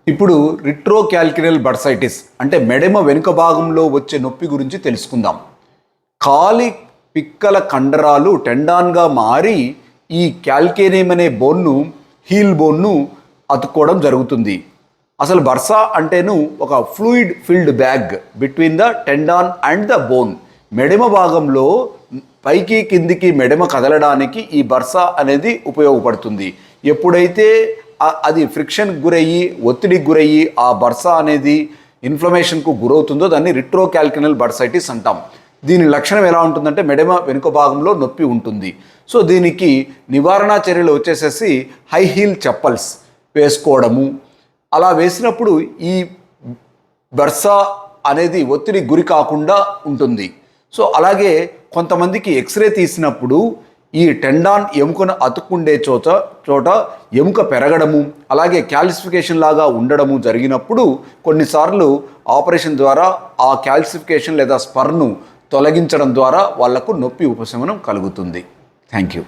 ఇప్పుడు రిట్రోకాల్కినల్ బర్సైటిస్ అంటే మెడమ వెనుక భాగంలో వచ్చే నొప్పి గురించి తెలుసుకుందాం. కాలి పిక్కల కండరాలు టెండాన్గా మారి ఈ క్యాల్కేనియం అనే బోన్ను హీల్ బోన్ను అతుక్కోవడం జరుగుతుంది. అసలు బర్సా అంటేను ఒక fluid filled bag between the tendon and the bone. మెడమ భాగంలో పైకి కిందికి మెడమ కదలడానికి ఈ బర్సా అనేది ఉపయోగపడుతుంది. ఎప్పుడైతే అది ఫ్రిక్షన్కి గురయ్యి ఒత్తిడికి గురయ్యి ఆ బర్సా అనేది ఇన్ఫ్లమేషన్కు గురవుతుందో దాన్ని రిట్రోకాల్కినల్ బర్సైటిస్ అంటాం. దీని లక్షణం ఎలా ఉంటుందంటే మెడమ వెనుక భాగంలో నొప్పి ఉంటుంది. సో దీనికి నివారణ చర్యలు వచ్చేసేసి హై హీల్ చెప్పల్స్ వేసుకోవడము. అలా వేసినప్పుడు ఈ బర్సా అనేది ఒత్తిడి గురి కాకుండా ఉంటుంది. సో అలాగే కొంతమందికి ఎక్స్రే తీసినప్పుడు ఈ టెండాన్ ఎముకను అతుక్కుండే చోట ఎముక పెరగడము అలాగే క్యాల్సిఫికేషన్ లాగా ఉండడము జరిగినప్పుడు కొన్నిసార్లు ఆపరేషన్ ద్వారా ఆ క్యాల్సిఫికేషన్ లేదా స్పర్ను తొలగించడం ద్వారా వాళ్లకు నొప్పి ఉపశమనం కలుగుతుంది. Thank you.